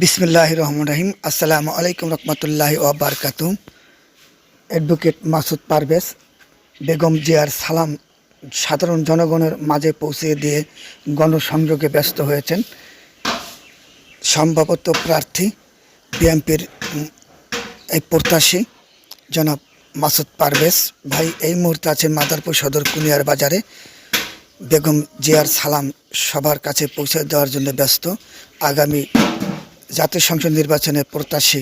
বিসমিল্লাহির রহমানির রহিম। আসসালামু আলাইকুম রহমতুল্লাহি ওয়া বারাকাতুহু। অ্যাডভোকেট মাসুদ পারভেজ বেগম জিয়ার সালাম সাধারণ জনগণের মাঝে পৌঁছে দিয়ে গণসংযোগে ব্যস্ত হয়েছেন সম্ভবত প্রার্থী বিএনপির এই প্রত্যাশী জনাব মাসুদ পারভেজ ভাই। এই মুহূর্তে আছেন মাদারপুর সদর কুনিয়ার বাজারে। বেগম জিয়ার সালাম সবার কাছে পৌঁছে দেওয়ার জন্য ব্যস্ত। আগামী জাতীয় সংসদ নির্বাচনে প্রত্যাশী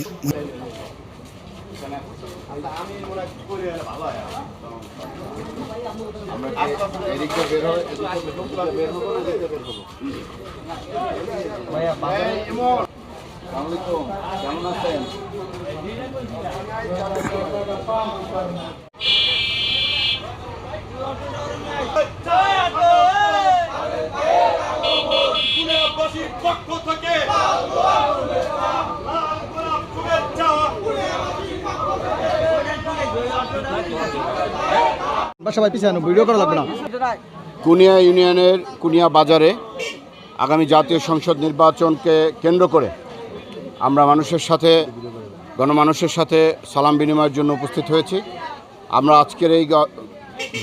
কুনিয়া ইউনিয়নের কুনিয়া বাজারে আগামী জাতীয় সংসদ নির্বাচনকে কেন্দ্র করে আমরা গণমানুষের সাথে সালাম বিনিময়ের জন্য উপস্থিত হয়েছি। আমরা আজকের এই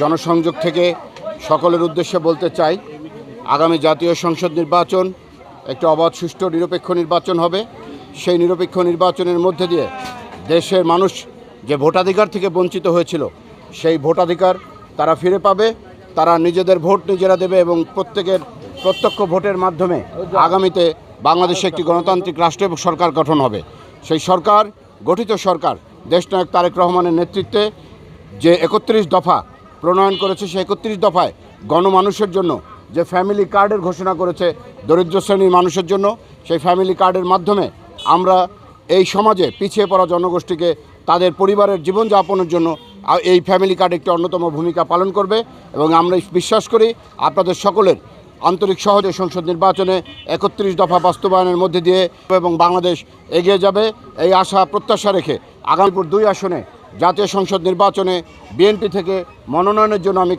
জনসংযোগ থেকে সকলের উদ্দেশ্যে বলতে চাই, আগামী জাতীয় সংসদ নির্বাচন একটি অবাধ, সুষ্ঠু, নিরপেক্ষ নির্বাচন হবে। সেই নিরপেক্ষ নির্বাচনের মধ্যে দিয়ে দেশের মানুষ যে ভোটাধিকার থেকে বঞ্চিত হয়েছিল সেই ভোটাধিকার তারা ফিরে পাবে। তারা নিজেদের ভোট নিজেরা দেবে এবং প্রত্যেকের প্রত্যক্ষ ভোটের মাধ্যমে আগামীতে বাংলাদেশে একটি গণতান্ত্রিক রাষ্ট্র এবং সরকার গঠন হবে। সেই সরকার, গঠিত সরকার দেশনায়ক তারেক রহমানের নেতৃত্বে যে 31 দফা প্রণয়ন করেছে, সেই 31 দফায় গণমানুষের জন্য যে ফ্যামিলি কার্ডের ঘোষণা করেছে দরিদ্র শ্রেণীর মানুষের জন্য, সেই ফ্যামিলি কার্ডের মাধ্যমে আমরা এই সমাজে পিছিয়ে পড়া জনগোষ্ঠীকে তাদের পরিবারের জীবনযাপনের জন্য এই ফ্যামিলি কার্ড একটি অন্যতম ভূমিকা পালন করবে। এবং আমরা বিশ্বাস করি আপনাদের সকলের আন্তরিক সহজে সংসদ নির্বাচনে 31 দফা বাস্তবায়নের মধ্যে দিয়ে এবং বাংলাদেশ এগিয়ে যাবে এই আশা প্রত্যাশা রেখে আগামীপুর 2 আসনে জাতীয় সংসদ নির্বাচনে বিএনপি থেকে মনোনয়নের জন্য আমি